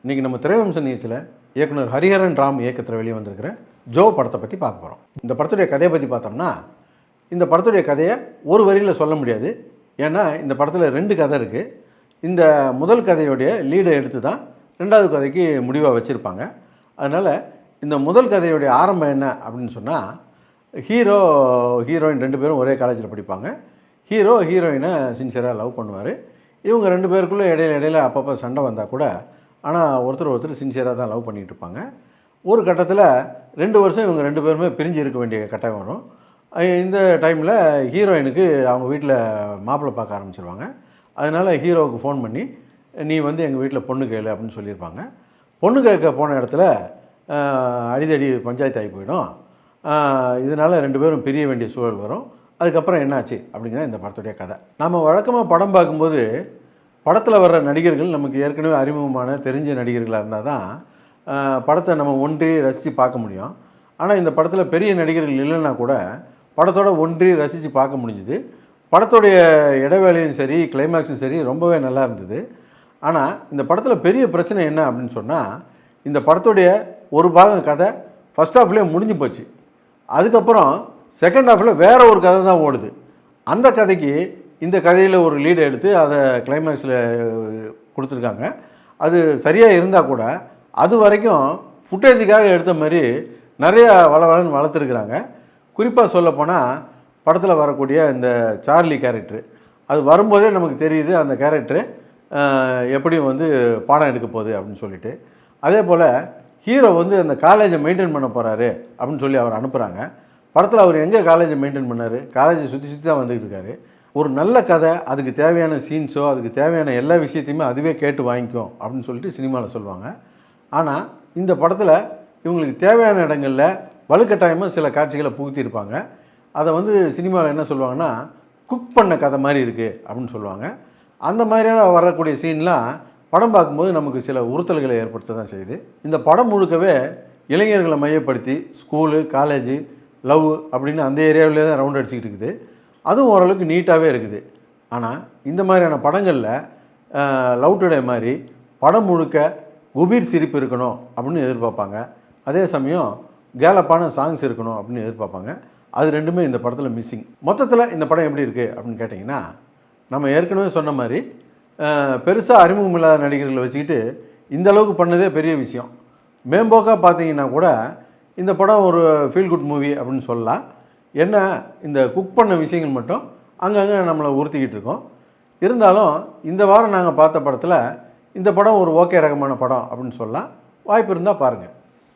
இன்றைக்கி நம்ம திரைவம்சம் நிகழ்ச்சியில் இயக்குனர் ஹரிஹரன் ராம் இயக்கத்தில் வெளியே வந்திருக்கிற ஜோ படத்தை பற்றி பார்க்க போகிறோம். இந்த படத்துடைய கதையை பற்றி பார்த்தோம்னா, இந்த படத்துடைய கதையை ஒரு வரியில் சொல்ல முடியாது. ஏன்னா இந்த படத்தில் 2 கதை இருக்குது. இந்த முதல் கதையுடைய லீடை எடுத்து தான் 2வது கதைக்கு முடிவாக வச்சுருப்பாங்க. அதனால் இந்த முதல் கதையுடைய ஆரம்பம் என்ன அப்படின்னு சொன்னால், ஹீரோ ஹீரோயின் 2 பேரும் ஒரே காலேஜில் படிப்பாங்க. ஹீரோ ஹீரோயினை சின்சியராக லவ் பண்ணுவார். இவங்க 2 பேருக்குள்ளே இடையில அப்பப்போ சண்டை வந்தால் கூட, ஆனால் ஒருத்தர் சின்சியராக தான் லவ் பண்ணிகிட்டு இருப்பாங்க. ஒரு கட்டத்தில் 2 வருஷம் இவங்க 2 பேருமே பிரிஞ்சு இருக்க வேண்டிய கட்டாயம் வரும். இந்த டைமில் ஹீரோயினுக்கு அவங்க வீட்டில் மாப்பிள்ளை பார்க்க ஆரம்பிச்சிருவாங்க. அதனால் ஹீரோவுக்கு ஃபோன் பண்ணி, நீ வந்து எங்கள் வீட்டில் பொண்ணு கேளு அப்படின்னு சொல்லியிருப்பாங்க. பொண்ணு கேட்க போன இடத்துல அடிதடி பஞ்சாயத்து ஆகி போயிடும். இதனால் 2 பேரும் பிரிய வேண்டிய சூழல் வரும். அதுக்கப்புறம் என்னாச்சு அப்படிங்கிறத இந்த படத்துடைய கதை. நம்ம வழக்கமாக படம் பார்க்கும்போது படத்தில் வர்ற நடிகர்கள் நமக்கு ஏற்கனவே அறிமுகமான தெரிஞ்ச நடிகர்களாக இருந்தால் தான் படத்தை நம்ம ஒன்றி ரசித்து பார்க்க முடியும். ஆனால் இந்த படத்தில் பெரிய நடிகர்கள் இல்லைன்னா கூட படத்தோட ஒன்றி ரசித்து பார்க்க முடிஞ்சுது. படத்துடைய இடைவேளையும் சரி, கிளைமேக்ஸும் சரி ரொம்பவே நல்லா இருந்தது. ஆனால் இந்த படத்தில் பெரிய பிரச்சனை என்ன அப்படின்னு சொன்னால், இந்த படத்துடைய ஒரு பாகம் கதை ஃபஸ்ட் ஹாஃப்லேயே முடிஞ்சு போச்சு. அதுக்கப்புறம் செகண்ட் ஹாஃபில் வேறு ஒரு கதை தான் ஓடுது. அந்த கதைக்கு இந்த கதையில் ஒரு லீடை எடுத்து அதை கிளைமேக்ஸில் கொடுத்துருக்காங்க. அது சரியாக இருந்தால் கூட அது வரைக்கும் ஃபுட்டேஜுக்காக எடுத்த மாதிரி நிறையா வளவளன்னு வளர்த்துருக்குறாங்க. குறிப்பாக சொல்லப்போனால் படத்தில் வரக்கூடிய இந்த சார்லி கேரக்டரு, அது வரும்போதே நமக்கு தெரியுது அந்த கேரக்டரு எப்படியும் வந்து பாடம் எடுக்க போகுது அப்படின்னு சொல்லிட்டு. அதே போல் ஹீரோ வந்து அந்த காலேஜை மெயின்டைன் பண்ண போகிறாரு அப்படின்னு சொல்லி அவர் அனுப்புகிறாங்க. படத்தில் அவர் எங்கே காலேஜை மெயின்டைன் பண்ணார்? காலேஜை சுற்றி தான் வந்துக்கிட்டு இருக்காரு. ஒரு நல்ல கதை, அதுக்கு தேவையான சீன்ஸோ அதுக்கு தேவையான எல்லா விஷயத்தையுமே அதுவே கேட்டு வாங்கிக்கும் அப்படின்னு சொல்லிட்டு சினிமாவில் சொல்லுவாங்க. ஆனால் இந்த படத்தில் இவங்களுக்கு தேவையான இடங்களில் வலுக்கட்டாயமாக சில காட்சிகளை புகுத்தியிருப்பாங்க. அதை வந்து சினிமாவில் என்ன சொல்லுவாங்கன்னா, குக் பண்ண கதை மாதிரி இருக்குது அப்படின்னு சொல்லுவாங்க. அந்த மாதிரியான வரக்கூடிய சீன்லாம் படம் பார்க்கும்போது நமக்கு சில உறுத்தல்களை ஏற்படுத்த தான் செய்யுது. இந்த படம் முழுக்கவே இளைஞர்களை மையப்படுத்தி ஸ்கூலு, காலேஜு, லவ் அப்படின்னு அந்த ஏரியாவிலே தான் ரவுண்ட் அடிச்சுக்கிட்டு இருக்குது. அதுவும் ஓரளவுக்கு நீட்டாகவே இருக்குது. ஆனால் இந்த மாதிரியான படங்களில் லவ் டுடே மாதிரி படம் முழுக்க குபீர் சிரிப்பு இருக்கணும் அப்படின்னு எதிர்பார்ப்பாங்க. அதே சமயம் கேலப்பான சாங்ஸ் இருக்கணும் அப்படின்னு எதிர்பார்ப்பாங்க. அது ரெண்டுமே இந்த படத்தில் மிஸ்ஸிங். மொத்தத்தில் இந்த படம் எப்படி இருக்குது அப்படின்னு கேட்டிங்கன்னா, நம்ம ஏற்கனவே சொன்ன மாதிரி பெருசாக அறிமுகம் இல்லாத நடிகர்களை வச்சுக்கிட்டு இந்த அளவுக்கு பண்ணதே பெரிய விஷயம். மேம்போக்காக பார்த்தீங்கன்னா கூட இந்த படம் ஒரு ஃபீல் குட் மூவி அப்படின்னு சொல்லலாம். என்ன, இந்த குக் பண்ண விஷயங்கள் மட்டும் அங்கங்கே நம்மளை உறுத்திக்கிட்டு இருக்கோம். இருந்தாலும் இந்த வாரம் நாங்கள் பார்த்த படத்தில் இந்த படம் ஒரு ஓகே ரகமான படம் அப்படின்னு சொல்லலாம். வாய்ப்பு இருந்தால் பாருங்கள்.